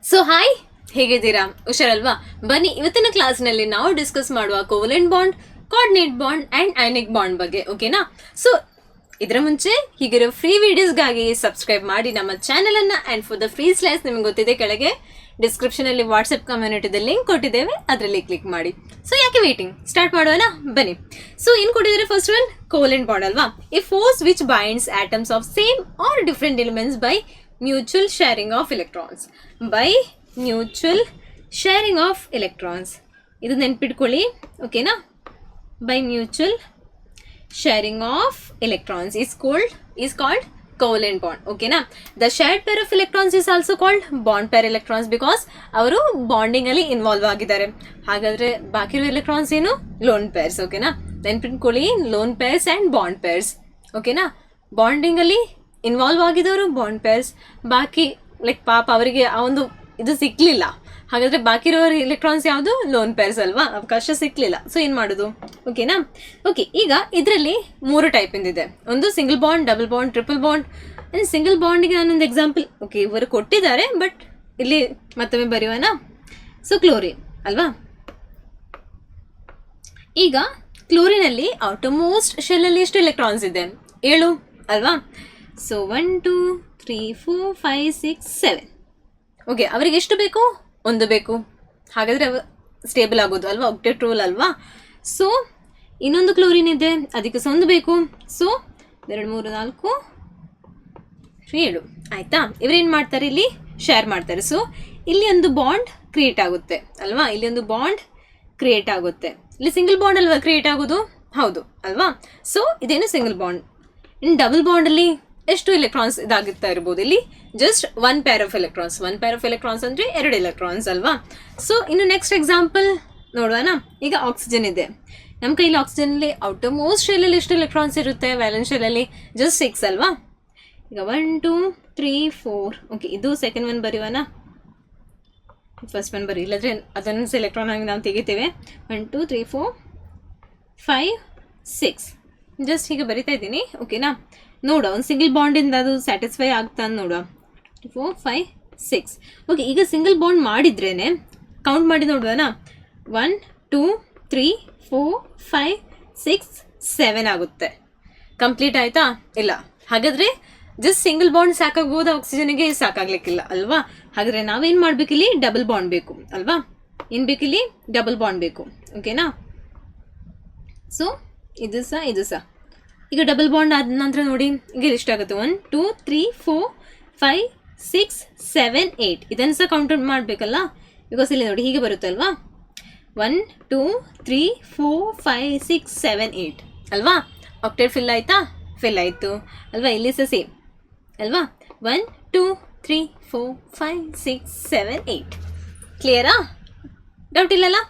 So hi, ಹೇಗಿದ್ದೀರಾ? ಹುಷಾರಲ್ವಾ? ಬನ್ನಿ, ಇವತ್ತಿನ ಕ್ಲಾಸ್ನಲ್ಲಿ ನಾವು ಡಿಸ್ಕಸ್ ಮಾಡುವ covalent bond, coordinate bond and ionic bond ಬಗ್ಗೆ. ಓಕೆನಾ? ಸೊ ಇದರ ಮುಂಚೆ ಹೀಗಿರೋ ಫ್ರೀ ವಿಡಿಯೋಸ್ಗಾಗಿ ಸಬ್ಸ್ಕ್ರೈಬ್ ಮಾಡಿ ನಮ್ಮ ಚಾನೆಲ್ ಅನ್ನ. And for the free slides ನಿಮ್ಗೆ ಗೊತ್ತಿದೆ, ಕೆಳಗೆ ಡಿಸ್ಕ್ರಿಪ್ಷನ್ ಅಲ್ಲಿ ವಾಟ್ಸ್ಆಪ್ ಕಮ್ಯುನಿಟಿದ ಲಿಂಕ್ ಕೊಟ್ಟಿದ್ದೇವೆ, ಅದರಲ್ಲಿ ಕ್ಲಿಕ್ ಮಾಡಿ. ಸೊ ಯಾಕೆ ವೇಟಿಂಗ್, ಸ್ಟಾರ್ಟ್ ಮಾಡೋಣ ಬನ್ನಿ. ಸೊ ಏನು ಕೊಟ್ಟಿದ್ದಾರೆ? ಫಸ್ಟ್ ಒನ್ ಕೋವಲೆಂಟ್ ಬಾಂಡ್ ಅಲ್ವಾ? A force which binds atoms of same or different elements by mutual sharing of electrons. By mutual sharing of electrons, ಇದು ನೆನ್ಪಿಟ್ಕೊಳ್ಳಿ. ಓಕೆನಾ? By mutual sharing of electrons is called covalent bond. okay na? The shared pair of electrons is also called bond pair electrons because ಅವರು bonding ಅಲ್ಲಿ involve ಆಗಿದ್ದಾರೆ. ಹಾಗಾದ್ರೆ ಬಾಕಿ ಇರೋ electrons ಏನು? Loan pairs. ಓಕೆನಾ? ನೆನ್ಪಿಟ್ಕೊಳ್ಳಿ, loan pairs and bond pairs. ಓಕೆನಾ? ಬಾಂಡಿಂಗ್ ಅಲ್ಲಿ ಇನ್ವಾಲ್ವ್ ಆಗಿದವರು ಬಾಂಡ್ ಪೇರ್ಸ್, ಬಾಕಿ ಲೈಕ್ ಪಾಪ ಅವರಿಗೆ ಆ ಒಂದು ಇದು ಸಿಕ್ಲಿಲ್ಲ. ಹಾಗಾದ್ರೆ ಬಾಕಿ ಇರೋ ಎಲೆಕ್ಟ್ರಾನ್ಸ್ ಯಾವುದು? ಲೋನ್ ಪೇರ್ಸ್ ಅಲ್ವಾ? ಅವಕಾಶ ಸಿಕ್ಲಿಲ್ಲ. ಸೊ ಏನ್ ಮಾಡೋದು? ಓಕೆನಾ? ಓಕೆ, ಈಗ ಇದರಲ್ಲಿ 3 ಟೈಪ್ ಇಂದಿದೆ. ಒಂದು single bond, double bond, triple bond. Single ಬಾಂಡ್ಗೆ ನಾನೊಂದು ಎಕ್ಸಾಂಪಲ್ ಓಕೆ ಇವರು ಕೊಟ್ಟಿದ್ದಾರೆ, ಬಟ್ ಇಲ್ಲಿ ಮತ್ತೊಮ್ಮೆ ಬರೆಯೋಣ. ಸೊ ಕ್ಲೋರಿನ್ ಅಲ್ವಾ? ಈಗ ಕ್ಲೋರಿನಲ್ಲಿ ಔಟರ್ಮೋಸ್ಟ್ ಶೆಲ್ ಅಲ್ಲಿ ಎಷ್ಟು ಎಲೆಕ್ಟ್ರಾನ್ಸ್ ಇದೆ? 7 ಅಲ್ವಾ? ಸೊ 1 2 3 4 5 6 7. ಓಕೆ, ಅವರಿಗೆ ಎಷ್ಟು ಬೇಕು? 1 ಬೇಕು. ಹಾಗಾದರೆ ಸ್ಟೇಬಲ್ ಆಗೋದು ಅಲ್ವಾ? ಆಕ್ಟೇಟ್ ರೂಲ್ ಅಲ್ವಾ? ಸೊ ಇನ್ನೊಂದು ಕ್ಲೋರಿನ್ ಇದೆ, ಅದಕ್ಕೆ 1 ಬೇಕು. ಸೊ 2 3 4 7 ಆಯ್ತಾ? ಇವರೇನು ಮಾಡ್ತಾರೆ? ಇಲ್ಲಿ ಶೇರ್ ಮಾಡ್ತಾರೆ. ಸೊ ಇಲ್ಲಿ ಒಂದು ಬಾಂಡ್ ಕ್ರಿಯೇಟ್ ಆಗುತ್ತೆ ಅಲ್ವಾ? ಇಲ್ಲಿ ಒಂದು ಬಾಂಡ್ ಕ್ರಿಯೇಟ್ ಆಗುತ್ತೆ. ಇಲ್ಲಿ ಸಿಂಗಲ್ ಬಾಂಡ್ ಅಲ್ವಾ ಕ್ರಿಯೇಟ್ ಆಗೋದು? ಹೌದು ಅಲ್ವಾ? ಸೊ ಇದೇನು ಸಿಂಗಲ್ ಬಾಂಡ್. ಇನ್ನು ಡಬಲ್ ಬಾಂಡಲ್ಲಿ ಎಷ್ಟು ಎಲೆಕ್ಟ್ರಾನ್ಸ್ ಇದಾಗುತ್ತಾ ಇರ್ಬೋದು? ಇಲ್ಲಿ just 1 pair of electrons. 1 pair of electrons ಅಂದರೆ 2 ಎಲೆಕ್ಟ್ರಾನ್ಸ್ ಅಲ್ವಾ? ಸೊ ಇನ್ನು ನೆಕ್ಸ್ಟ್ ಎಕ್ಸಾಂಪಲ್ ನೋಡೋಣ. ಈಗ ಆಕ್ಸಿಜನ್ ಇದೆ ನಮ್ಮ ಕೈಲಿ. ಆಕ್ಸಿಜನಲ್ಲಿ ಔಟರ್ ಮೋಸ್ಟ್ ಶೆಲ್ಲಲ್ಲಿ ಎಷ್ಟು ಎಲೆಕ್ಟ್ರಾನ್ಸ್ ಇರುತ್ತೆ? ವ್ಯಾಲೆನ್ಸ್ ಶೆಲ್ಲಲ್ಲಿ ಜಸ್ಟ್ 6 ಅಲ್ವಾ? ಈಗ 1 2 3 4. ಓಕೆ, ಇದು ಸೆಕೆಂಡ್ ಒನ್ ಬರೆಯೋಣ. ಫಸ್ಟ್ ಒನ್ ಬರೀ, ಇಲ್ಲದ್ರೆ ಅದನ್ನು ಎಲೆಕ್ಟ್ರಾನ್ ಆಗಿ ನಾವು ತೆಗಿತೇವೆ. 1 2 3 4 5 6 ಜಸ್ಟ್ ಹೀಗೆ ಬರಿತಾ ಇದ್ದೀನಿ. ಓಕೆನಾ? ನೋಡ ಒಂದು ಸಿಂಗಲ್ ಬಾಂಡಿಂದ ಅದು ಸ್ಯಾಟಿಸ್ಫೈ ಆಗ್ತಾ ನೋಡುವ. 4 5 6. ಓಕೆ, ಈಗ ಸಿಂಗಲ್ ಬಾಂಡ್ ಮಾಡಿದ್ರೇನೆ ಕೌಂಟ್ ಮಾಡಿ ನೋಡುವನಾ. 1 2 3 4 5 6 7 ಆಗುತ್ತೆ. ಕಂಪ್ಲೀಟ್ ಆಯ್ತಾ? ಇಲ್ಲ. ಹಾಗಾದ್ರೆ ಜಸ್ಟ್ ಸಿಂಗಲ್ ಬಾಂಡ್ ಸಾಕಾಗ್ಬೋದು, ಆಕ್ಸಿಜನ್ಗೆ ಸಾಕಾಗ್ಲಿಕ್ಕಿಲ್ಲ ಅಲ್ವಾ? ಹಾಗಾದ್ರೆ ನಾವೇನು ಮಾಡ್ಬೇಕಿಲ್ಲಿ? ಡಬಲ್ ಬಾಂಡ್ ಬೇಕು ಅಲ್ವಾ? ಏನು ಬೇಕಿಲ್ಲಿ? ಡಬಲ್ ಬಾಂಡ್ ಬೇಕು. ಓಕೆನಾ? ಸೊ ಇದು ಸಹ ಈಗ ಡಬಲ್ ಬಾಂಡ್ ಆದ ನಂತರ ನೋಡಿ ಈಗ ಎಷ್ಟಾಗುತ್ತೆ? 1 2 3 4 5 6 7 8. ಇದನ್ನು ಸಹ ಕೌಂಟ್ ಮಾಡಬೇಕಲ್ಲ, ಬಿಕಾಸ್ ಇಲ್ಲಿ ನೋಡಿ ಹೀಗೆ ಬರುತ್ತಲ್ವಾ? 1 2 3 4 5 6 7 8 ಅಲ್ವಾ? ಆಕ್ಟೇಟ್ ಫಿಲ್ ಆಯ್ತಾ? ಫಿಲ್ ಆಯಿತು ಅಲ್ವಾ? ಇಲ್ಲಿ ಸಹ ಸೇಮ್ ಅಲ್ವಾ? 1 2 3 4 5 6 7 8. ಕ್ಲಿಯರಾ? ಡೌಟ್ ಇಲ್ಲಲ್ಲ?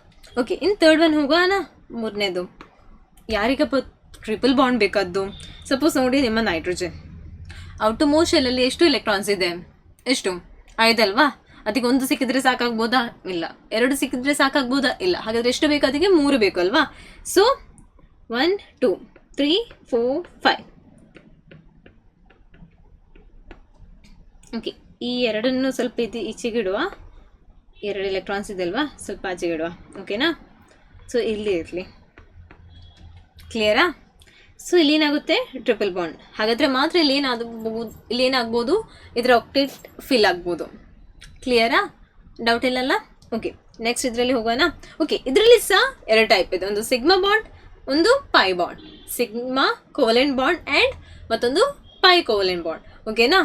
ಓಕೆ, ಇನ್ನು ಥರ್ಡ್ ಒನ್ ಹೋಗೋಣ. 3ನೇದು ಯಾರಿಗಪ್ಪ ಟ್ರಿಪಲ್ ಬಾಂಡ್ ಬೇಕಾದ್ದು? ಸಪೋಸ್ ನೋಡಿ, ನಿಮ್ಮ ನೈಟ್ರೋಜನ್ ಔಟರ್ ಮೋಸ್ಟ್ ಶೆಲ್ಲಲ್ಲಿ ಎಷ್ಟು ಎಲೆಕ್ಟ್ರಾನ್ಸ್ ಇದೆ? ಎಷ್ಟು? 5 ಅಲ್ವಾ? ಅದಕ್ಕೆ 1 ಸಿಕ್ಕಿದ್ರೆ ಸಾಕಾಗ್ಬೋದಾ? ಇಲ್ಲ. 2 ಸಿಕ್ಕಿದ್ರೆ ಸಾಕಾಗ್ಬೋದಾ? ಇಲ್ಲ. ಹಾಗಾದ್ರೆ ಎಷ್ಟು ಬೇಕು? ಅದಕ್ಕೆ 3 ಬೇಕು ಅಲ್ವಾ? ಸೊ 1 2 3 4 5. ಓಕೆ, ಈ ಎರಡನ್ನು ಸ್ವಲ್ಪ ಈಚೆಗಿಡುವ. 2 ಎಲೆಕ್ಟ್ರಾನ್ಸ್ ಇದೆ ಅಲ್ವಾ? ಸ್ವಲ್ಪ ಆಚೆಗಿಡುವ. ಓಕೆನಾ? ಸೊ ಇಲ್ಲಿ ಇರಲಿ. ಕ್ಲಿಯರಾ? ಸೊ ಇಲ್ಲಿ ಏನಾಗುತ್ತೆ? Triple bond. ಹಾಗಾದರೆ ಮಾತ್ರ ಇಲ್ಲಿ ಏನಾಗ್ಬೋದು? ಇದರ ಆಕ್ಟೇಟ್ ಫಿಲ್ ಆಗ್ಬೋದು. ಕ್ಲಿಯರಾ? ಡೌಟ್ ಇಲ್ಲಲ್ಲ? ಓಕೆ, ನೆಕ್ಸ್ಟ್ ಇದರಲ್ಲಿ ಹೋಗೋಣ. ಓಕೆ, ಇದರಲ್ಲಿ ಸಹ 2 ಟೈಪ್ ಇದೆ. ಒಂದು ಸಿಗ್ಮಾ ಬಾಂಡ್, ಒಂದು pi bond. Sigma covalent bond and ಮತ್ತೊಂದು ಪೈ ಕೋವಲೆಂಟ್ ಬಾಂಡ್. ಓಕೆನಾ?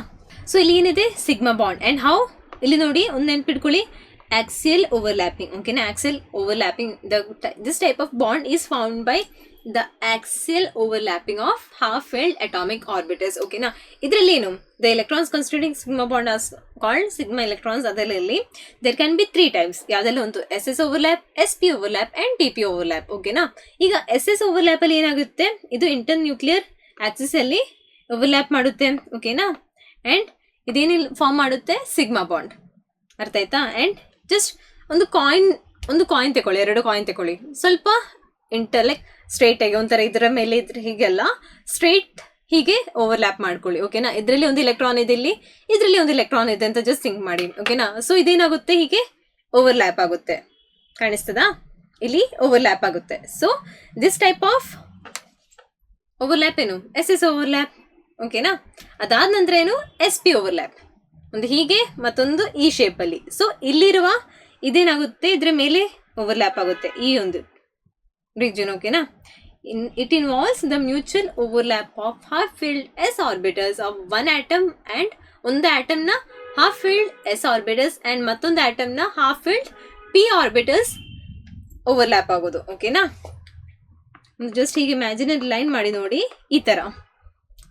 ಸೊ ಇಲ್ಲಿ ಏನಿದೆ? Sigma bond. And how? ಇಲ್ಲಿ ನೋಡಿ, ಒಂದು ನೆನ್ಪಿಟ್ಕೊಳ್ಳಿ, axial overlapping. okay na? Axial overlapping, this type of bond is found by the axial overlapping of half-filled atomic orbitals. okay na? ಇದರಲ್ಲಿ ಏನು? the electrons constituting sigma bond are called sigma electrons. ಅದರಲ್ಲಿ there can be 3 types. ಯಾವುದೆಲ್ಲ? ಒಂದು SS overlap, SP overlap and TP overlap. ಓಕೆನಾ? ಈಗ SS overlap ಅಲ್ಲಿ ಏನಾಗುತ್ತೆ? ಇದು ಇಂಟರ್ ನ್ಯೂಕ್ಲಿಯರ್ ಆಕ್ಸಿಸ್ ಅಲ್ಲಿ ಓವರ್ಲ್ಯಾಪ್ ಮಾಡುತ್ತೆ. ಓಕೆನಾ? ಆ್ಯಂಡ್ ಇದೇನು ಫಾರ್ಮ್ ಮಾಡುತ್ತೆ? Sigma bond. ಅರ್ಥ ಆಯ್ತಾ? ಆ್ಯಂಡ್ ಜಸ್ಟ್ ಒಂದು ಕಾಯಿನ್ ತಗೊಳ್ಳಿ, 2 ಕಾಯಿನ್ ತಗೊಳ್ಳಿ. ಸ್ವಲ್ಪ ಲೈಕ್ ಸ್ಟ್ರೈಟ್ ಆಗಿ ಒಂಥರ ಇದರ ಮೇಲೆ ಇದ್ರೆ ಹೀಗೆಲ್ಲ ಸ್ಟ್ರೈಟ್ ಹೀಗೆ ಓವರ್ಲ್ಯಾಪ್ ಮಾಡ್ಕೊಳ್ಳಿ. ಓಕೆನಾ, ಇದರಲ್ಲಿ ಒಂದು ಎಲೆಕ್ಟ್ರಾನ್ ಇದೆ, ಇಲ್ಲಿ ಇದರಲ್ಲಿ ಒಂದು ಎಲೆಕ್ಟ್ರಾನ್ ಇದೆ ಅಂತ ಜಸ್ಟ್ ಥಿಂಕ್ ಮಾಡಿ. ಓಕೆನಾ, ಸೊ ಇದೇನಾಗುತ್ತೆ, ಹೀಗೆ ಓವರ್ಲ್ಯಾಪ್ ಆಗುತ್ತೆ. ಕಾಣಿಸ್ತದಾ, ಇಲ್ಲಿ ಓವರ್ಲ್ಯಾಪ್ ಆಗುತ್ತೆ. So this type of overlap ಏನು, SS ಓವರ್ಲ್ಯಾಪ್. ಓಕೆನಾ, ಅದಾದ ನಂತರ ಏನು, SP ಓವರ್ಲ್ಯಾಪ್. ಒಂದು ಹೀಗೆ ಮತ್ತೊಂದು ಈ ಶೇಪಲ್ಲಿ. ಸೊ ಇಲ್ಲಿರುವ ಇದೇನಾಗುತ್ತೆ, ಇದ್ರ ಮೇಲೆ ಓವರ್ಲ್ಯಾಪ್ ಆಗುತ್ತೆ ಈ ಒಂದು ರೀಜನ್. ಓಕೆನಾ, it involves the mutual overlap of half filled S orbitals of one atom and ಒಂದು ಆಟಮ್ನ half filled S orbitals and ಮತ್ತೊಂದು ಆಟಮ್ನ half filled P orbitals overlap ಆಗೋದು. ಓಕೆನಾ, ಜಸ್ಟ್ ಹೀಗೆ ಇಮ್ಯಾಜಿನರಿ ಲೈನ್ ಮಾಡಿ ನೋಡಿ, ಈ ತರ.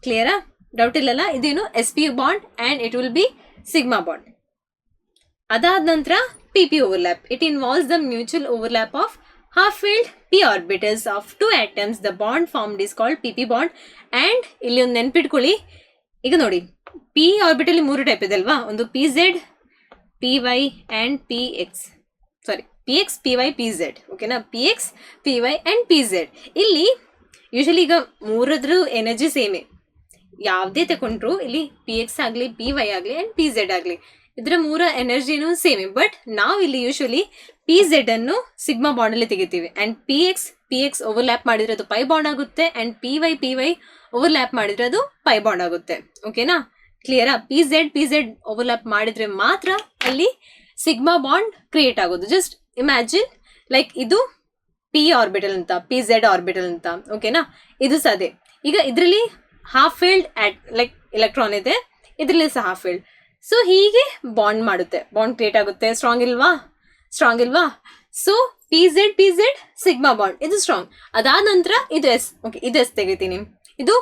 ಕ್ಲಿಯರಾ, ಡೌಟ್ ಇಲ್ಲಲ್ಲ. ಇದೇನು SP bond and it will be sigma bond. ಅದಾದ ನಂತರ PP overlap. It involves the mutual overlap of half filled p orbitals of two atoms. The bond formed is called PP bond. And ಇಲ್ಲಿ ಒಂದು ನೆನ್ಪಿಟ್ಕೊಳ್ಳಿ, ಈಗ ನೋಡಿ p orbital 3 type ಇದೆ ಅಲ್ವಾ, ಒಂದು PZ, PY and PX. Sorry, PX, PY, PZ. ಓಕೆನಾ, PX, PY and PZ. ಇಲ್ಲಿ ಯೂಶಲಿ ಈಗ ಮೂರದ್ರ ಎನರ್ಜಿ ಸೇಮೇ, ಯಾವುದೇ ತಗೊಂಡ್ರು ಇಲ್ಲಿ PX ಆಗಲಿ, PY ಆಗಲಿ ಅಂಡ್ PZ ಆಗಲಿ, ಇದರ ಮೂರ ಎನರ್ಜಿನೂ ಸೇಮೆ. ಬಟ್ ನಾವು ಇಲ್ಲಿ ಯೂಶಲಿ PZ ಅನ್ನು ಸಿಗ್ಮಾ ಬಾಂಡ್ ಅಲ್ಲಿ ತೆಗಿತೀವಿ. ಅಂಡ್ PX ಓವರ್ಲ್ಯಾಪ್ ಮಾಡಿದ್ರೆ ಅದು ಪೈ ಬಾಂಡ್ ಆಗುತ್ತೆ. ಅಂಡ್ PY ಓವರ್ಲ್ಯಾಪ್ ಮಾಡಿದ್ರೆ ಅದು ಪೈ ಬಾಂಡ್ ಆಗುತ್ತೆ. ಓಕೆನಾ, ಕ್ಲಿಯರಾ? PZ ಓವರ್ಲ್ಯಾಪ್ ಮಾಡಿದ್ರೆ ಮಾತ್ರ ಅಲ್ಲಿ ಸಿಗ್ಮಾ ಬಾಂಡ್ ಕ್ರಿಯೇಟ್ ಆಗೋದು. ಜಸ್ಟ್ ಇಮ್ಯಾಜಿನ್, ಲೈಕ್ ಇದು P ಆರ್ಬಿಟಲ್ ಅಂತ, PZ ಆರ್ಬಿಟಲ್ ಅಂತ. ಓಕೆನಾ, ಇದು ಸದೇ. ಈಗ ಇದರಲ್ಲಿ ಹಾಫ್ ಫೀಲ್ಡ್ ಲೈಕ್ ಎಲೆಕ್ಟ್ರಾನ್ ಇದೆ, ಇದರಲ್ಲಿ ಸಹ ಹಾಫ್ ಫೀಲ್ಡ್. ಸೊ ಹೀಗೆ ಬಾಂಡ್ ಮಾಡುತ್ತೆ, ಬಾಂಡ್ ಕ್ರಿಯೇಟ್ ಆಗುತ್ತೆ. ಸ್ಟ್ರಾಂಗ್ ಇಲ್ವಾ? ಸೊ PZ ಸಿಗ್ಮಾ ಬಾಂಡ್, ಇದು ಸ್ಟ್ರಾಂಗ್. ಅದಾದ ನಂತರ ಇದು S. ಓಕೆ, ಇದು S ತೆಗಿತೀನಿ, ಇದು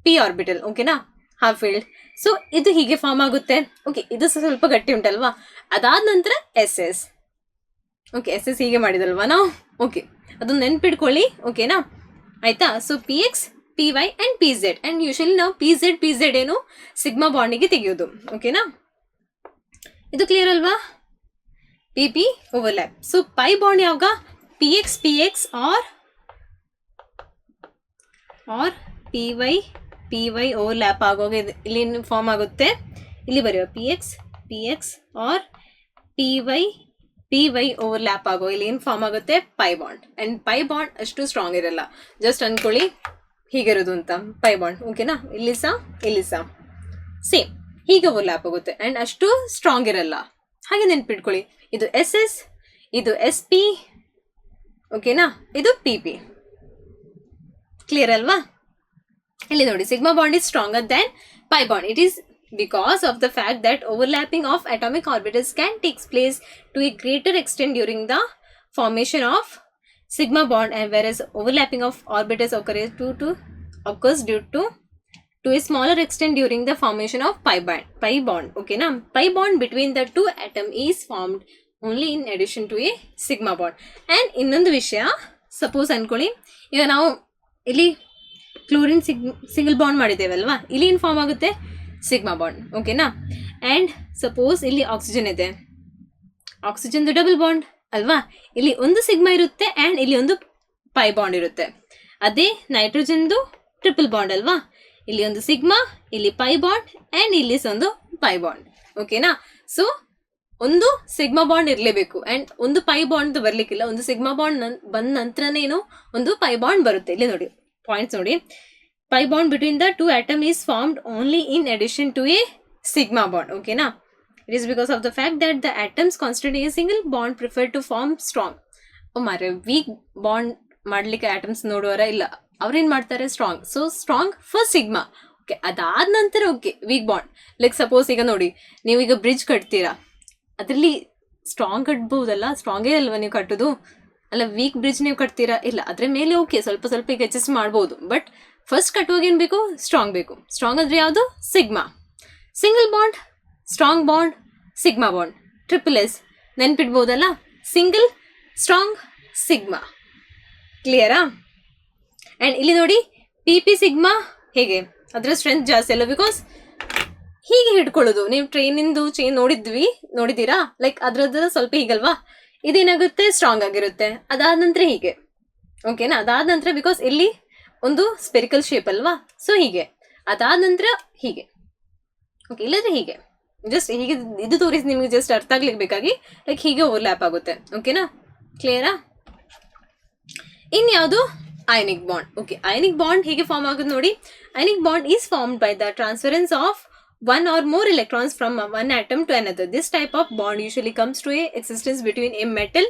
P ಆರ್ಬಿಟಲ್. ಓಕೆನಾ, ಹಾಫ್ ಫೀಲ್ಡ್. ಸೊ ಇದು ಹೀಗೆ ಫಾರ್ಮ್ ಆಗುತ್ತೆ. ಓಕೆ, ಇದು ಸ್ವಲ್ಪ ಗಟ್ಟಿ ಉಂಟಲ್ವಾ. ಅದಾದ ನಂತರ SS. ಓಕೆ, SS ಹೀಗೆ ಮಾಡಿದಲ್ವಾ ನಾವು. ಓಕೆ, ಅದನ್ನ ನೆನ್ಪಿಡ್ಕೊಳ್ಳಿ. ಓಕೆನಾ, ಆಯ್ತಾ? So PX, PY and PZ. And usually ನಾವು PZ ಏನು ಸಿಗ್ಮಾ ಬಾಂಡಿಗೆ ತೆಗೆಯೋದು. ಓಕೆನಾ, ಇದು ಕ್ಲಿಯರ್ ಅಲ್ವಾ? PP overlap. So pi bond ಯಾವಾಗ PX ಆರ್ PY ಓವರ್ಲ್ಯಾಪ್ ಆಗೋಗ ಇಲ್ಲಿ ಫಾರ್ಮ್ ಆಗುತ್ತೆ. ಇಲ್ಲಿ ಬರೆಯುವ PX ಆರ್ PY ಓವರ್ಲ್ಯಾಪ್ ಆಗೋ ಇಲ್ಲಿ ಏನು ಫಾರ್ಮ್ ಆಗುತ್ತೆ, pi bond. And pi bond ಅಷ್ಟು ಸ್ಟ್ರಾಂಗ್ ಇರಲ್ಲ. ಜಸ್ಟ್ ಅನ್ಕೊಳ್ಳಿ ಹೀಗಿರೋದು ಅಂತ ಪೈ ಬಾಂಡ್. ಓಕೆನಾ, ಇಲ್ಲಿ ಸಹ ಸೇಮ್ ಹೀಗೆ ಓವರ್ಲ್ಯಾಪ್ ಆಗುತ್ತೆ ಅಂಡ್ ಅಷ್ಟು ಸ್ಟ್ರಾಂಗ್ ಇರಲ್ಲ. ಹಾಗೆ ನೆನ್ಪಿಟ್ಕೊಳ್ಳಿ, ಇದು SS, ಇದು SP. ಓಕೆನಾ, ಇದು PP. ಕ್ಲಿಯರ್ ಅಲ್ವಾ? ಇಲ್ಲಿ ನೋಡಿ, sigma bond is stronger than pi bond. It is because of the fact that overlapping of atomic orbitals can take place to a greater extent during the formation of sigma bond, and whereas overlapping of orbitals occurs due to a smaller extent during the formation of pi bond. Okay na, pi bond between the two atoms is formed only in addition to a sigma bond. And ಇನ್ನೊಂದು ವಿಷಯ, suppose ಅನ್ಕೊಳ್ಳಿ, ಈಗ ನಾವು ಇಲ್ಲಿ chlorine single bond ಮಾಡಿದ್ದೇವಲ್ವಾ, ಇಲ್ಲಿ ಏನು form ಆಗುತ್ತೆ, sigma bond. ಓಕೆನಾ, ಆ್ಯಂಡ್ ಸಪೋಸ್ ಇಲ್ಲಿ ಆಕ್ಸಿಜನ್ ಇದೆ, ಆಕ್ಸಿಜನ್ದು ಡಬಲ್ ಬಾಂಡ್ ಅಲ್ವಾ, ಇಲ್ಲಿ ಒಂದು ಸಿಗ್ಮಾ ಇರುತ್ತೆ ಆ್ಯಂಡ್ ಇಲ್ಲಿ ಒಂದು ಪೈ ಬಾಂಡ್ ಇರುತ್ತೆ. ಅದೇ ನೈಟ್ರೋಜನ್ದು ಟ್ರಿಪಲ್ ಬಾಂಡ್ ಅಲ್ವಾ, ಇಲ್ಲಿ ಒಂದು ಸಿಗ್ಮಾ, ಇಲ್ಲಿ ಪೈ ಬಾಂಡ್ ಆ್ಯಂಡ್ ಇಲ್ಲಿ ಒಂದು ಪೈ ಬಾಂಡ್. ಓಕೆನಾ, ಸೊ ಒಂದು ಸಿಗ್ಮಾ ಬಾಂಡ್ ಇರಲೇಬೇಕು ಆ್ಯಂಡ್ ಒಂದು ಪೈ ಬಾಂಡ್ ಬರಲಿಕ್ಕಿಲ್ಲ. ಒಂದು ಸಿಗ್ಮಾ ಬಾಂಡ್ ಬಂದ ನಂತರನೇನು ಒಂದು ಪೈ ಬಾಂಡ್ ಬರುತ್ತೆ. ಇಲ್ಲಿ ನೋಡಿ ಪಾಯಿಂಟ್ಸ್ ನೋಡಿ, pi bond between the two atoms is formed only in addition to a sigma bond. Okay na, it is because of the fact that the atoms constituting a single bond prefer to form strong. ಮಾರೆ weak bond ಮಾಡ್ಲಿಕ್ಕೆ atoms ನೋಡುವರ ಇಲ್ಲ, ಅವ್ರೇನ್ ಮಾಡ್ತಾರೆ, strong. So strong first sigma. Okay, ಅದಾದ ನಂತರ okay weak bond. Like suppose ಈಗ ನೋಡಿ, ನೀವೀಗ ಬ್ರಿಡ್ಜ್ ಕಟ್ತೀರಾ, ಅದರಲ್ಲಿ ಸ್ಟ್ರಾಂಗ್ ಕಟ್ಬೋದಲ್ಲ, ಸ್ಟ್ರಾಂಗೇ ಅಲ್ವಾ ನೀವು ಕಟ್ಟೋದು, ಅಲ್ಲ ವೀಕ್ ಬ್ರಿಡ್ಜ್ ನೀವು ಕಟ್ತೀರಾ, ಇಲ್ಲ ಅದ್ರ ಮೇಲೆ ಓಕೆ ಸ್ವಲ್ಪ ಈಗ ಅಡ್ಜಸ್ಟ್ ಮಾಡ್ಬೋದು. ಬಟ್ ಫಸ್ಟ್ ಕಟ್ಟುವಾಗ ಏನು ಬೇಕು, ಸ್ಟ್ರಾಂಗ್ ಬೇಕು. ಸ್ಟ್ರಾಂಗ್ ಅಂದರೆ ಯಾವುದು, sigma. Single bond strong bond, sigma bond. Triple S ನೆನ್ಪಿಡ್ಬೋದಲ್ಲ, ಸಿಂಗಲ್ ಸ್ಟ್ರಾಂಗ್ ಸಿಗ್ಮಾ. ಕ್ಲಿಯರಾ? ಆ್ಯಂಡ್ ಇಲ್ಲಿ ನೋಡಿ PP ಸಿಗ್ಮಾ ಹೇಗೆ, ಅದರ ಸ್ಟ್ರೆಂತ್ ಜಾಸ್ತಿ ಅಲ್ಲ, ಬಿಕಾಸ್ ಹೀಗೆ ಹಿಡ್ಕೊಳ್ಳೋದು. ನೀವು ಟ್ರೈನಿಂದು ಚೈನ್ ನೋಡಿದ್ದೀರಾ, ಲೈಕ್ ಅದ್ರದ್ದು ಸ್ವಲ್ಪ ಹೀಗಲ್ವಾ, ಇದೇನಾಗುತ್ತೆ ಸ್ಟ್ರಾಂಗ್ ಆಗಿರುತ್ತೆ. ಅದಾದ ನಂತರ ಹೀಗೆ. ಓಕೆನಾ, ಅದಾದ ನಂತರ ಬಿಕಾಸ್ ಇಲ್ಲಿ ಒಂದು ಸ್ಪೆರಿಕಲ್ ಶೇಪ್ ಅಲ್ವಾ, ಸೊ ಹೀಗೆ. ಅದಾದ ನಂತರ ಹೀಗೆ. ಓಕೆ, ಇಲ್ಲದ್ರೆ ಹೀಗೆ ಜಸ್ಟ್ ಹೀಗೆ ಇದು ತೋರಿಸಿ ನಿಮಗೆ ಜಸ್ಟ್ ಅರ್ಥ ಆಗ್ಲಿಕ್ಕೆ ಬೇಕಾಗಿ ಲೈಕ್ ಹೀಗೆ ಓವರ್ಲ್ಯಾಪ್ ಆಗುತ್ತೆ. ಓಕೆನಾ, ಕ್ಲಿಯರಾ? ಇನ್ಯಾವುದು ionic bond. Okay, ionic bond ಹೇಗೆ ಫಾರ್ಮ್ ಆಗೋದು ನೋಡಿ. Ionic bond is formed by the transference of one or more electrons from one atom to another. This type of bond usually comes to a existence between a metal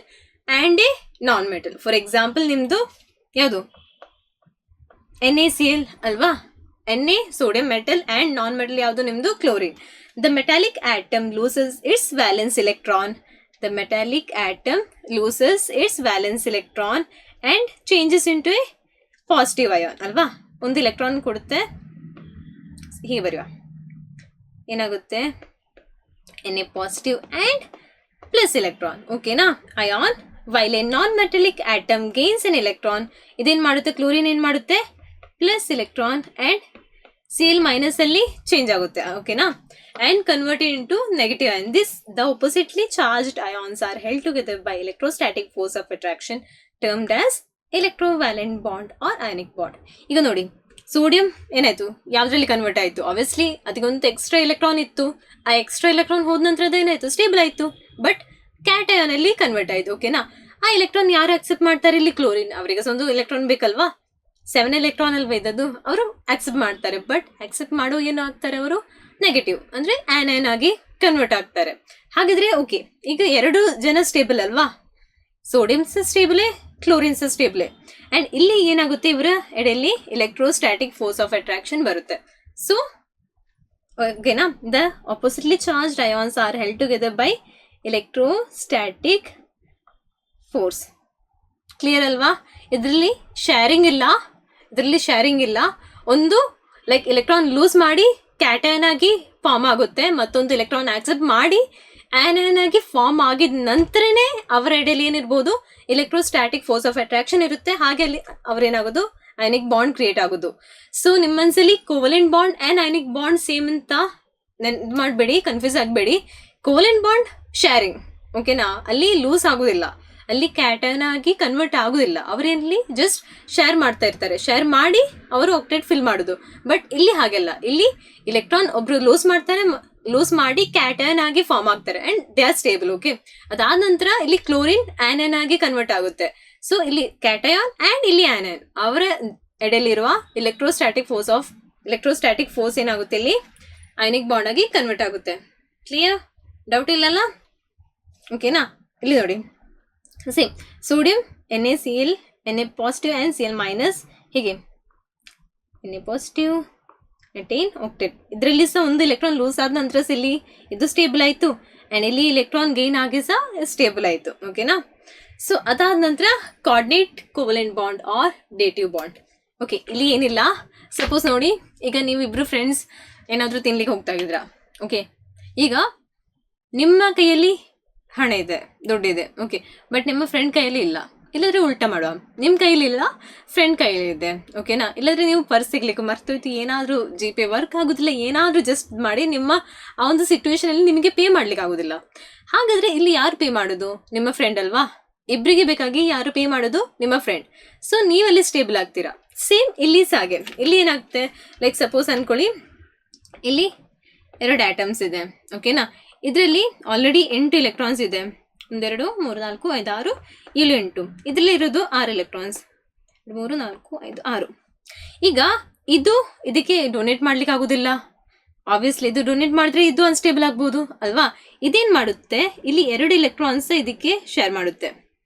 and a non-metal. For example, ನಿಮ್ದು ಯಾವುದು NaCl ಅಲ್ವಾ? Na sodium metal and non-metal ಯಾವುದು ನಿಮ್ದು chlorine. The metallic atom loses its valence electron. The metallic atom loses its valence electron and changes into a positive ion ಅಲ್ವಾ? ಒಂದು electron ಕೊಡುತ್ತೆ. ಹೀಗೆ ಬರೆಯುವ, ಏನಾಗುತ್ತೆ Na positive and plus electron. ಓಕೆನಾ, ion. While a non metallic atom gains an electron. ಇದೇನು ಮಾಡುತ್ತೆ, chlorine ಏನು ಮಾಡುತ್ತೆ, plus electron and Cl minus ಅಲ್ಲಿ ಚೇಂಜ್ ಆಗುತ್ತೆ. ಓಕೆನಾ, and converted into negative ion. This the oppositely charged ions are held together by electrostatic force of attraction termed as electrovalent bond or ionic bond. ಈಗ ನೋಡಿ, sodium ಏನಾಯ್ತು, ಯಾವ್ದ್ರಲ್ಲಿ convert ಆಯಿತು, obviously ಅದಕ್ಕೊಂದು extra electron ಇತ್ತು. ಆ ಎಕ್ಸ್ಟ್ರಾ ಎಲೆಕ್ಟ್ರಾನ್ ಹೋದ ನಂತರ ಏನಾಯ್ತು, ಸ್ಟೇಬಲ್ ಆಯಿತು. ಬಟ್ ಕ್ಯಾಟಯಾನ್ ಅಲ್ಲಿ ಕನ್ವರ್ಟ್ ಆಯಿತು. ಓಕೆನಾ, ಆ ಎಲೆಕ್ಟ್ರಾನ್ ಯಾರು ಅಕ್ಸೆಪ್ಟ್ ಮಾಡ್ತಾರೆ, ಇಲ್ಲಿ ಕ್ಲೋರಿನ್. ಅವರಿಗೆ ಒಂದು ಎಲೆಕ್ಟ್ರಾನ್ ಬೇಕಲ್ವಾ, 7 ಎಲೆಕ್ಟ್ರಾನ್ ಅಲ್ವಾ ಇದ್ದದ್ದು, ಅವರು ಅಕ್ಸೆಪ್ಟ್ ಮಾಡ್ತಾರೆ. ಬಟ್ ಅಕ್ಸೆಪ್ಟ್ ಮಾಡೋ ಏನು ಆಗ್ತಾರೆ ಅವರು, ನೆಗೆಟಿವ್ ಅಂದರೆ ಆನೈನ್ ಆಗಿ ಕನ್ವರ್ಟ್ ಆಗ್ತಾರೆ. ಹಾಗಿದ್ರೆ ಓಕೆ, ಈಗ 2 ಜನ ಸ್ಟೇಬಲ್ ಅಲ್ವಾ, ಸೋಡಿಯಂ ಸ್ಟೇಬಲೇ, ಕ್ಲೋರಿನ್ ಸ್ಟೇಬಲೇ. ಆ್ಯಂಡ್ ಇಲ್ಲಿ ಏನಾಗುತ್ತೆ, ಇವರ ಎಡೆಯಲ್ಲಿ ಎಲೆಕ್ಟ್ರೋಸ್ಟಾಟಿಕ್ ಫೋರ್ಸ್ ಆಫ್ ಅಟ್ರಾಕ್ಷನ್ ಬರುತ್ತೆ. ಸೊ ಓಕೆನಾ, the oppositely charged ions are held together by electrostatic force. Clear ಅಲ್ವಾ? ಇದರಲ್ಲಿ ಶೇರಿಂಗ್ ಇಲ್ಲ. ಒಂದು ಲೈಕ್ ಎಲೆಕ್ಟ್ರಾನ್ ಲೂಸ್ ಮಾಡಿ ಕ್ಯಾಟಯನ್ ಆಗಿ ಫಾರ್ಮ್ ಆಗುತ್ತೆ, ಮತ್ತೊಂದು ಎಲೆಕ್ಟ್ರಾನ್ ಆಕ್ಸೆಪ್ಟ್ ಮಾಡಿ ಆನೈನ್ ಆಗಿ ಫಾರ್ಮ್ ಆಗಿದ ನಂತರನೇ ಅವರ ಎಡೆಯಲ್ಲಿ ಏನಿರ್ಬೋದು, ಎಲೆಕ್ಟ್ರೋಸ್ಟಾಟಿಕ್ ಫೋರ್ಸ್ ಆಫ್ ಅಟ್ರಾಕ್ಷನ್ ಇರುತ್ತೆ. ಹಾಗೆ ಅಲ್ಲಿ ಅವ್ರೇನಾಗೋದು, ಅಯನಿಕ್ ಬಾಂಡ್ ಕ್ರಿಯೇಟ್ ಆಗೋದು. ಸೊ ನಿಮ್ಮ ಮನಸ್ಸಲ್ಲಿ covalent bond and ionic bond same ಅಂತ ಮಾಡಬೇಡಿ, ಕನ್ಫ್ಯೂಸ್ ಆಗಬೇಡಿ. ಕೋವಲೆಂಟ್ ಬಾಂಡ್ ಶೇರಿಂಗ್, ಓಕೆನಾ, ಅಲ್ಲಿ ಲೂಸ್ ಆಗೋದಿಲ್ಲ, ಅಲ್ಲಿ ಕ್ಯಾಟನ್ ಆಗಿ ಕನ್ವರ್ಟ್ ಆಗೋದಿಲ್ಲ. ಅವರೇನಲ್ಲಿ ಜಸ್ಟ್ ಶೇರ್ ಮಾಡ್ತಾ ಇರ್ತಾರೆ, ಶೇರ್ ಮಾಡಿ ಅವರು ಆಕ್ಟೇಟ್ ಫಿಲ್ ಮಾಡೋದು. ಬಟ್ ಇಲ್ಲಿ ಹಾಗೆಲ್ಲ, ಇಲ್ಲಿ ಎಲೆಕ್ಟ್ರಾನ್ ಒಬ್ರು ಲೂಸ್ ಮಾಡಿ ಕ್ಯಾಟನ್ ಆಗಿ ಫಾರ್ಮ್ ಆಗ್ತಾರೆ and they are stable. Okay, ಅದಾದ ನಂತರ ಇಲ್ಲಿ ಕ್ಲೋರಿನ್ ಆನೈನ್ ಆಗಿ ಕನ್ವರ್ಟ್ ಆಗುತ್ತೆ. ಸೊ ಇಲ್ಲಿ ಕ್ಯಾಟಯಾನ್ ಅಂಡ್ ಇಲ್ಲಿ ಆನೈನ್, ಅವರ ಎಡೆಯಲ್ಲಿರುವ ಎಲೆಕ್ಟ್ರೋಸ್ಟಾಟಿಕ್ ಫೋರ್ಸ್ ಏನಾಗುತ್ತೆ, ಇಲ್ಲಿ ಅಯನಿಕ್ ಬಾಂಡ್ ಆಗಿ ಕನ್ವರ್ಟ್ ಆಗುತ್ತೆ. ಕ್ಲಿಯರ್? ಡೌಟ್ ಇಲ್ಲಲ್ಲ? ಓಕೆನಾ, ಇಲ್ಲಿ ನೋಡಿ, same sodium NaCl, Na positive and Cl minus, ಹೀಗೆ Na ಪಾಸಿಟಿವ್ ಅಟೈನ್ ಆಕ್ಟೇಟ್. ಇದರಲ್ಲಿ ಸಹ ಒಂದು ಎಲೆಕ್ಟ್ರಾನ್ ಲೂಸ್ ಆದ ನಂತರ ಇಲ್ಲಿ ಇದು ಸ್ಟೇಬಲ್ ಆಯಿತು ಆ್ಯಂಡ್ ಇಲ್ಲಿ ಎಲೆಕ್ಟ್ರಾನ್ ಗೇನ್ ಆಗಿ ಸಹ ಸ್ಟೇಬಲ್ ಆಯಿತು. ಓಕೆನಾ, ಸೊ ಅದಾದ ನಂತರ coordinate covalent bond or dative bond. Okay, ಇಲ್ಲಿ ಏನಿಲ್ಲ. ಸಪೋಸ್ ನೋಡಿ, ಈಗ ನೀವು ಇಬ್ಬರು ಫ್ರೆಂಡ್ಸ್ ಏನಾದರೂ ತಿನ್ಲಿಕ್ಕೆ ಹೋಗ್ತಾ ಇದ್ದೀರಾ. ಓಕೆ, ಈಗ ನಿಮ್ಮ ಕೈಯಲ್ಲಿ ಹಣ ಇದೆ, ದುಡ್ಡಿದೆ. ಓಕೆ, ಬಟ್ ನಿಮ್ಮ ಫ್ರೆಂಡ್ ಕೈಯಲ್ಲಿ ಇಲ್ಲ. ಇಲ್ಲಾಂದರೆ ಉಲ್ಟಾ ಮಾಡುವ, ನಿಮ್ಮ ಕೈಲಿ ಇಲ್ಲ, ಫ್ರೆಂಡ್ ಕೈಲಿ ಇದೆ. ಓಕೆನಾ, ಇಲ್ಲಾಂದರೆ ನೀವು ಪರ್ಸ್ ಸಿಗ್ಲಿಕ್ಕೆ ಮರ್ತೋಯ್ತು, ಏನಾದರೂ GPay ವರ್ಕ್ ಆಗೋದಿಲ್ಲ, ಏನಾದರೂ ಜಸ್ಟ್ ಮಾಡಿ ನಿಮ್ಮ ಆ ಒಂದು ಸಿಚುವೇಶನಲ್ಲಿ ನಿಮಗೆ ಪೇ ಮಾಡ್ಲಿಕ್ಕೆ ಆಗೋದಿಲ್ಲ. ಹಾಗಾದರೆ ಇಲ್ಲಿ ಯಾರು ಪೇ ಮಾಡೋದು, ನಿಮ್ಮ ಫ್ರೆಂಡ್ ಅಲ್ವಾ. ಇಬ್ಬರಿಗೆ ಬೇಕಾಗಿ ಯಾರು ಪೇ ಮಾಡೋದು, ನಿಮ್ಮ ಫ್ರೆಂಡ್. ಸೊ ನೀವಲ್ಲಿ ಸ್ಟೇಬಲ್ ಆಗ್ತೀರಾ. ಸೇಮ್ ಇಲ್ಲಿ ಸಹ ಹಾಗೆ. ಇಲ್ಲಿ ಏನಾಗುತ್ತೆ, ಲೈಕ್ ಸಪೋಸ್ ಅಂದ್ಕೊಳ್ಳಿ, ಇಲ್ಲಿ 2 ಆಟಮ್ಸ್ ಇದೆ. ಓಕೆನಾ, ಇದರಲ್ಲಿ ಆಲ್ರೆಡಿ 8 ಎಲೆಕ್ಟ್ರಾನ್ಸ್ ಇದೆ. 1 2 3 4 5 6 7 8. ಇದರಲ್ಲಿ ಇರೋದು 6 ಎಲೆಕ್ಟ್ರಾನ್ಸ್. 3 4 5 6. ಈಗ ಇದಕ್ಕೆ ಡೊನೇಟ್ ಮಾಡ್ಲಿಕ್ಕೆ ಆಗೋದಿಲ್ಲ. ಆಬ್ವಿಯಸ್ಲಿ ಇದು ಡೊನೇಟ್ ಮಾಡಿದ್ರೆ ಇದು ಅನ್ಸ್ಟೇಬಲ್ ಆಗ್ಬೋದು ಅಲ್ವಾ. ಇದೇನು ಮಾಡುತ್ತೆ, ಇಲ್ಲಿ 2 ಎಲೆಕ್ಟ್ರಾನ್ಸ್ ಇದಕ್ಕೆ ಶೇರ್ ಮಾಡುತ್ತೆ.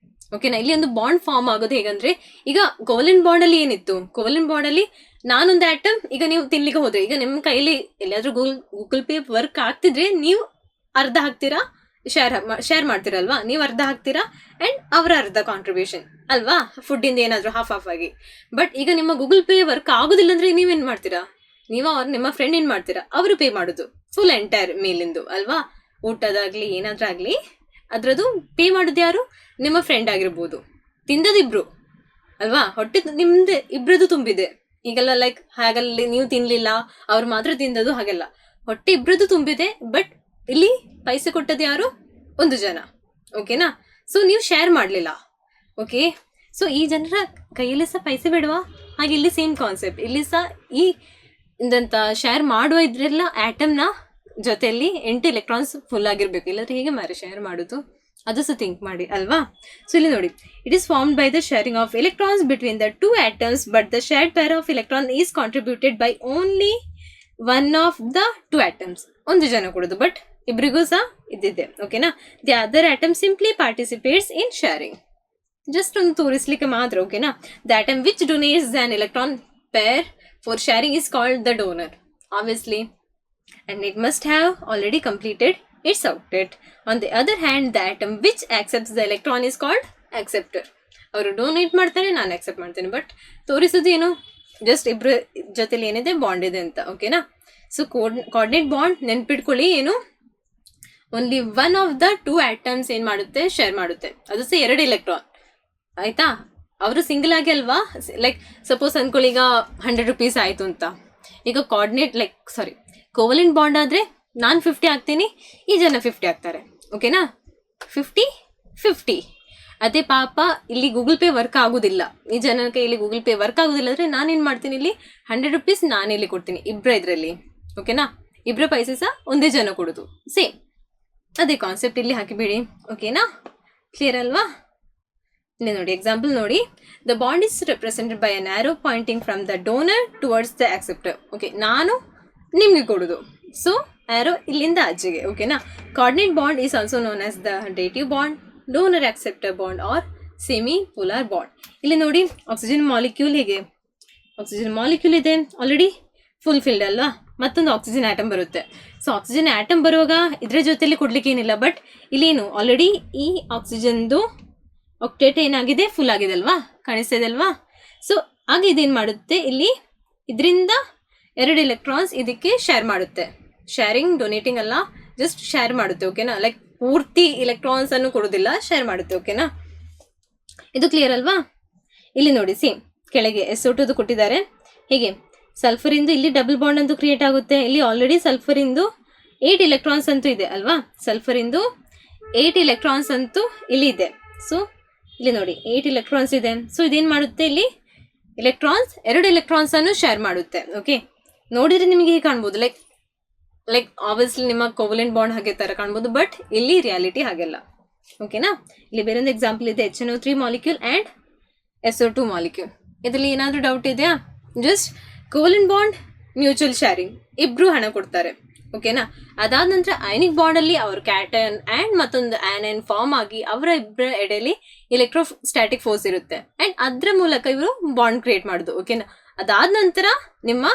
ಓಕೆನಾ, ಇಲ್ಲಿ ಒಂದು ಬಾಂಡ್ ಫಾರ್ಮ್ ಆಗೋದು ಹೇಗಂದ್ರೆ, ಈಗ ಕೋವಲೆಂಟ್ ಬಾಂಡಲ್ಲಿ ಏನಿತ್ತು, ಕೋವಲೆಂಟ್ ಬಾಂಡಲ್ಲಿ ನಾನೊಂದು ಆಟಮ್, ಈಗ ನೀವು ತಿನ್ಲಿಕ್ಕೆ ಹೋದ್ರೆ, ಈಗ ನಿಮ್ಮ ಕೈಲಿ ಎಲ್ಲಾದ್ರೂ ಗೂಗಲ್ ಪೇ ವರ್ಕ್ ಆಗ್ತಿದ್ರೆ ನೀವು ಅರ್ಧ ಹಾಕ್ತೀರಾ, ಶೇರ್ ಮಾಡ್ತೀರಲ್ವಾ, ನೀವು ಅರ್ಧ ಹಾಕ್ತೀರಾ ಆ್ಯಂಡ್ ಅವರ ಅರ್ಧ ಕಾಂಟ್ರಿಬ್ಯೂಷನ್ ಅಲ್ವಾ, ಫುಡ್ಡಿಂದ ಏನಾದರೂ ಹಾಫ್ ಆಗಿ. ಬಟ್ ಈಗ ನಿಮ್ಮ ಗೂಗಲ್ ಪೇ ವರ್ಕ್ ಆಗೋದಿಲ್ಲ ಅಂದರೆ ನೀವೇನು ಮಾಡ್ತೀರಾ, ನಿಮ್ಮ ಫ್ರೆಂಡ್ ಏನು ಮಾಡ್ತೀರಾ, ಅವರು ಪೇ ಮಾಡೋದು ಫುಲ್ ಎಂಟೈರ್ ಮೀಲಿಂದು ಅಲ್ವಾ. ಊಟದಾಗಲಿ ಏನಾದರೂ ಆಗಲಿ ಅದರದ್ದು ಪೇ ಮಾಡೋದು ಯಾರು, ನಿಮ್ಮ ಫ್ರೆಂಡ್ ಆಗಿರ್ಬೋದು. ತಿಂದದ್ದು ಇಬ್ರು ಅಲ್ವಾ, ಹೊಟ್ಟೆ ನಿಮ್ದು ಇಬ್ರದ್ದು ತುಂಬಿದೆ. ಈಗೆಲ್ಲ ಲೈಕ್ ಹಾಗಲ್ಲಿ ನೀವು ತಿನ್ನಲಿಲ್ಲ, ಅವ್ರು ಮಾತ್ರ ತಿಂದದ್ದು, ಹಾಗೆಲ್ಲ ಹೊಟ್ಟೆ ಇಬ್ರದ್ದು ತುಂಬಿದೆ. ಬಟ್ ಇಲ್ಲಿ ಪೈಸೆ ಕೊಟ್ಟದ್ದು ಯಾರು, 1 ಜನ. ಓಕೆನಾ, ಸೊ ನೀವು ಶೇರ್ ಮಾಡಲಿಲ್ಲ. ಓಕೆ, ಸೊ ಈ ಜನರ ಕೈಯಲ್ಲಿ ಸಹ ಪೈಸೆ ಬೇಡವಾ, ಹಾಗೆ ಇಲ್ಲಿ ಸೇಮ್ ಕಾನ್ಸೆಪ್ಟ್. ಇಲ್ಲಿ ಸಹ ಈ ಇಂದಂತ ಶೇರ್ ಮಾಡುವ ಇದ್ರೆಲ್ಲ ಆಟಮ್ನ ಜೊತೆಯಲ್ಲಿ 8 ಎಲೆಕ್ಟ್ರಾನ್ಸ್ ಫುಲ್ ಆಗಿರ್ಬೇಕು, ಇಲ್ಲಾಂದ್ರೆ ಹೇಗೆ ಮಾರೆ ಶೇರ್ ಮಾಡೋದು, ಅದು ಸಹ ಥಿಂಕ್ ಮಾಡಿ ಅಲ್ವಾ. ಸೊ ಇಲ್ಲಿ ನೋಡಿ, it is formed by the sharing of electrons between the 2 atoms, but the shared pair of electron is contributed by only one of the 2 atoms. ಒಂದು ಜನ ಕೊಡೋದು, ಬಟ್ ಇಬ್ರಿಗೂ ಸಹ ಇದ್ದಿದೆ. ಓಕೆನಾ. The other atom simply participates in sharing. Just ಒಂದು ತೋರಿಸ್ಲಿಕ್ಕೆ ಮಾತ್ರ. ಓಕೆನಾ. The atom which donates an electron pair for sharing is called the donor, obviously, and it must have already completed its octet. On the other hand, the atom which accepts the electron is called acceptor. ಅವರು donate ಮಾಡ್ತಾರೆ, ನಾನು accept ಮಾಡ್ತೇನೆ, but ತೋರಿಸೋದು ಏನು, just ಇಬ್ರು ಜೊತೆಲಿ ಏನಿದೆ bond ಇದೆ ಅಂತ. ಓಕೆನಾ. ಸೊ ಕೋಆರ್ಡಿನೇಟ್ ಬಾಂಡ್ ನೆನ್ಪಿಟ್ಕೊಳ್ಳಿ, ಏನು, only one of the 2 atoms ಏನ್ ಮಾಡುತ್ತೆ, ಶೇರ್ ಮಾಡುತ್ತೆ, ಅದು ಸಹ 2 ಎಲೆಕ್ಟ್ರಾನ್. ಆಯ್ತಾ. ಅವರು ಸಿಂಗಲ್ ಆಗಿ ಅಲ್ವಾ, ಲೈಕ್ ಸಪೋಸ್ ಅನ್ಕೊಳ್ಳಿ ಈಗ 100 ರೂಪೀಸ್ ಆಯ್ತು ಅಂತ. ಈಗ ಕೋವಲೆಂಟ್ ಬಾಂಡ್ ಆದ್ರೆ ನಾನು 50 ಆಗ್ತೀನಿ, ಈ ಜನ 50 ಆಗ್ತಾರೆ. ಓಕೆನಾ. 50-50. ಅದೇ ಪಾಪ ಇಲ್ಲಿ ಗೂಗಲ್ ಪೇ ವರ್ಕ್ ಆಗೋದಿಲ್ಲ, ಈ ಜನ ಕೈಯಲ್ಲಿ ಗೂಗಲ್ ಪೇ ವರ್ಕ್ ಆಗೋದಿಲ್ಲ ಅಂದ್ರೆ ನಾನೇನು ಮಾಡ್ತೀನಿ, ಇಲ್ಲಿ 100 ರೂಪೀಸ್ ನಾನು ಇಲ್ಲಿ ಕೊಡ್ತೀನಿ ಇಬ್ಬರ ಇದರಲ್ಲಿ. ಓಕೆನಾ. ಇಬ್ಬರ ಪೈಸೆ ಸಹ ಒಂದೇ ಜನ ಕೊಡೋದು, ಸೇಮ್ ಅದೇ ಕಾನ್ಸೆಪ್ಟ್ ಇಲ್ಲಿ ಹಾಕಿಬಿಡಿ. ಓಕೆನಾ. ಕ್ಲಿಯರ್ ಅಲ್ವಾ. ಇಲ್ಲಿ ನೋಡಿ, ಎಕ್ಸಾಂಪಲ್ ನೋಡಿ, the bond is represented by an arrow pointing from the donor towards the acceptor. Okay, ನಾನು ನಿಮಗೆ ಕೊಡೋದು, ಸೊ ಆರೋ ಇಲ್ಲಿಂದ ಆಚೆಗೆ. ಓಕೆನಾ. Coordinate bond is also known as the dative bond, donor acceptor bond or semi polar bond. ಇಲ್ಲಿ ನೋಡಿ, oxygen molecule ಹೇಗೆ, oxygen molecule ಇದೆ ಆಲ್ರೆಡಿ ಫುಲ್ಫಿಲ್ಡ್ ಅಲ್ವಾ, ಮತ್ತೊಂದು ಆಕ್ಸಿಜನ್ ಆಟಮ್ ಬರುತ್ತೆ. ಸೊ ಆಕ್ಸಿಜನ್ ಆಟಮ್ ಬರುವಾಗ ಇದ್ರ ಜೊತೆಲಿ ಕೊಡ್ಲಿಕ್ಕೆ ಏನಿಲ್ಲ, ಬಟ್ ಇಲ್ಲೇನು ಆಲ್ರೆಡಿ ಈ ಆಕ್ಸಿಜನ್ದು ಆಕ್ಟೇಟ್ ಏನಾಗಿದೆ, ಫುಲ್ ಆಗಿದೆ ಅಲ್ವಾ, ಕಾಣಿಸ್ತಾ ಇದೆ ಅಲ್ವಾ. ಸೊ ಆಗ ಇದೇನು ಮಾಡುತ್ತೆ, ಇಲ್ಲಿ ಇದರಿಂದ 2 ಎಲೆಕ್ಟ್ರಾನ್ಸ್ ಇದಕ್ಕೆ ಶೇರ್ ಮಾಡುತ್ತೆ. ಶೇರಿಂಗ್ ಡೊನೇಟಿಂಗ್ ಅಲ್ಲ, ಜಸ್ಟ್ ಶೇರ್ ಮಾಡುತ್ತೆ. ಓಕೆನಾ. ಲೈಕ್ ಪೂರ್ತಿ ಎಲೆಕ್ಟ್ರಾನ್ಸ್ ಅನ್ನು ಕೊಡೋದಿಲ್ಲ, ಶೇರ್ ಮಾಡುತ್ತೆ. ಓಕೆನಾ. ಇದು ಕ್ಲಿಯರ್ ಅಲ್ವಾ. ಇಲ್ಲಿ ನೋಡಿ, ಸೇಮ್ ಕೆಳಗೆ SO2 ಕೊಟ್ಟಿದ್ದಾರೆ. ಹೇಗೆ ಸಲ್ಫರ್ ಇಂದು ಇಲ್ಲಿ ಡಬಲ್ ಬಾಂಡ್ ಅಂತೂ ಕ್ರಿಯೇಟ್ ಆಗುತ್ತೆ. ಇಲ್ಲಿ ಆಲ್ರೆಡಿ ಸಲ್ಫರ್ ಇಂದು 8 ಎಲೆಕ್ಟ್ರಾನ್ಸ್ ಅಂತೂ ಇದೆ ಅಲ್ವಾ, ಸಲ್ಫರ್ ಇಂದು 8 ಎಲೆಕ್ಟ್ರಾನ್ಸ್ ಅಂತೂ ಇಲ್ಲಿ ಇದೆ. ಸೊ ಇಲ್ಲಿ ನೋಡಿ 8 ಎಲೆಕ್ಟ್ರಾನ್ಸ್ ಇದೆ. ಸೊ ಇದೇನು ಮಾಡುತ್ತೆ, ಇಲ್ಲಿ ಎಲೆಕ್ಟ್ರಾನ್ಸ್ 2 ಎಲೆಕ್ಟ್ರಾನ್ಸ್ ಅನ್ನು ಶೇರ್ ಮಾಡುತ್ತೆ. ಓಕೆ, ನೋಡಿದ್ರೆ ನಿಮಗೆ ಹೇಗೆ ಕಾಣ್ಬೋದು, ಲೈಕ್ ಆಬ್ವಿಯಸ್ಲಿ ನಿಮ್ಮ ಕೋವಲೆಂಟ್ ಬಾಂಡ್ ಹಾಗೆ ತರ ಕಾಣ್ಬೋದು, ಬಟ್ ಇಲ್ಲಿ ರಿಯಾಲಿಟಿ ಹಾಗೆಲ್ಲ. ಓಕೆನಾ. ಇಲ್ಲಿ ಬೇರೊಂದು ಎಕ್ಸಾಂಪಲ್ ಇದೆ, HNO3 molecule and SO2 molecule. ಇದರಲ್ಲಿ ಏನಾದರೂ ಡೌಟ್ ಇದೆಯಾ, just covalent bond mutual sharing, ಇಬ್ರು ಹಣ ಕೊಡ್ತಾರೆ. ಓಕೆನಾ. ಅದಾದ ನಂತರ ಐನಿಕ್ ಬಾಂಡ್ ಅಲ್ಲಿ ಅವ್ರ ಕ್ಯಾಟನ್ ಆ್ಯಂಡ್ ಮತ್ತೊಂದು ಆನೈನ್ ಫಾರ್ಮ್ ಆಗಿ ಅವರ ಇಬ್ಬರ ಎಡೆಯಲ್ಲಿ ಎಲೆಕ್ಟ್ರೋಸ್ಟ್ಯಾಟಿಕ್ ಫೋರ್ಸ್ ಇರುತ್ತೆ, ಆ್ಯಂಡ್ ಅದ್ರ ಮೂಲಕ ಇವರು ಬಾಂಡ್ ಕ್ರಿಯೇಟ್ ಮಾಡೋದು. ಓಕೆನಾ. ಅದಾದ ನಂತರ ನಿಮ್ಮ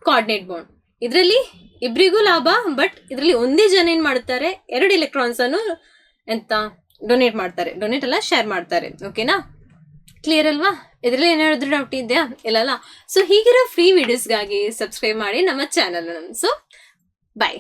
ಕೋಆರ್ಡಿನೇಟ್ ಬಾಂಡ್, ಇದರಲ್ಲಿ ಇಬ್ಬರಿಗೂ ಲಾಭ, ಬಟ್ ಇದರಲ್ಲಿ ಒಂದೇ ಜನ ಏನು ಮಾಡ್ತಾರೆ, 2 ಎಲೆಕ್ಟ್ರಾನ್ಸ್ ಅನ್ನು ಎಂತ ಡೊನೇಟ್ ಮಾಡ್ತಾರೆ, ಡೊನೇಟ್ ಅಲ್ಲ ಶೇರ್ ಮಾಡ್ತಾರೆ. ಓಕೆನಾ. ಕ್ಲಿಯರ್ ಅಲ್ವಾ. ಇದರಲ್ಲಿ ಏನಾದರೂ ಡೌಟ್ ಇದೆಯಾ, ಇಲ್ಲಲ್ಲ. ಸೊ ಹೀಗಿರೋ ಫ್ರೀ ವಿಡಿಯೋಸ್ಗಾಗಿ ಸಬ್ಸ್ಕ್ರೈಬ್ ಮಾಡಿ ನಮ್ಮ ಚಾನಲ್. So bye.